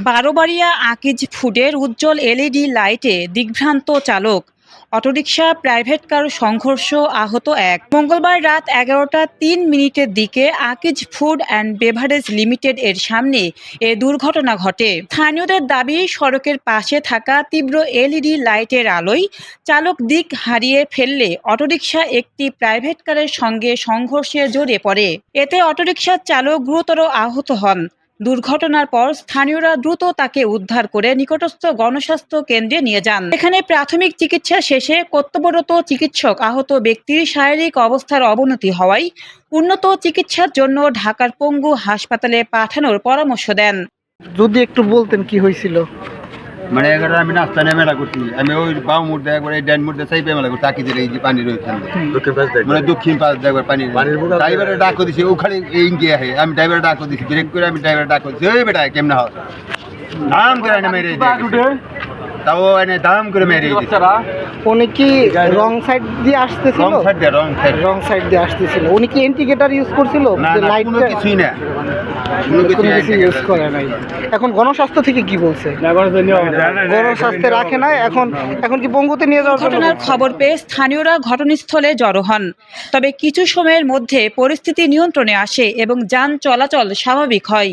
বারোবাড়িয়া আকিজ ফুডের উজ্জ্বল এলইডি লাইটে দিগ্ভ্রান্ত চালক, অটোরিকশা প্রাইভেট কার সংঘর্ষ, আহত এক। মঙ্গলবার রাত 11টা 3 মিনিটের দিকে Akij food and beverage limited এর সামনে এ দুর্ঘটনা ঘটে। স্থানীয়দের দাবি, সড়কের পাশে থাকা তীব্র এলইডি লাইটের আলোয় চালক দিক হারিয়ে ফেললে অটোরিকশা একটি প্রাইভেট কারের সঙ্গে সংঘর্ষে জড়িয়ে পড়ে। এতে অটোরিকশার চালক গুরুতর আহত হন। দুর্ঘটনার পর স্থানীয়রা দ্রুত তাকে উদ্ধার করে নিকটস্থ গণস্বাস্থ্য কেন্দ্রে নিয়ে যান। এখানে প্রাথমিক চিকিৎসা শেষে কর্তব্যরত চিকিৎসক আহত ব্যক্তির শারীরিক অবস্থার অবনতি হওয়ায় উন্নত চিকিৎসার জন্য ঢাকার পঙ্গু হাসপাতালে পাঠানোর পরামর্শ দেন। যদি একটু বলতেন কি হয়েছিল। মানে এগারো আমি রাস্তা নেমে মেলা করছি, আমি ওই বাউ মুড়তে একবার এই ডান মুড়তে সাইপে মেলা করছি, তাকিদের এই যে পানির ওইখানে মানে দক্ষিণ পাশ একবার পানির ড্রাইভারের ডাক দিছি, ওখানে ইঙ্গি আহে, আমি ড্রাইভারের ডাক দিছি, ব্রেক করে আমি ড্রাইভারের ডাক দিছি, ওই বেটা কেমন হয় দাম করে এনে মেরে তাও এনে দাম করে মেরে উনি কি রং সাইড দিয়ে আসতেছিল? রং সাইড দিয়ে আসতেছিল। উনি কি ইন্ডিকেটর ইউজ করছিল? লাইট কিছুই না, কোনো কিছু ইউজ করে নাই। এখন গণস্বাস্থ্য থেকে কি বলছে? গণস্বাস্থ্যে রাখে না। এখন কি পঙ্গুতে নিয়ে যাওয়ার ঘটনার খবর পেয়ে স্থানীয়রা ঘটনাস্থলে জড়ো হন। তবে কিছু সময়ের মধ্যে পরিস্থিতি নিয়ন্ত্রণে আসে এবং যান চলাচল স্বাভাবিক হয়।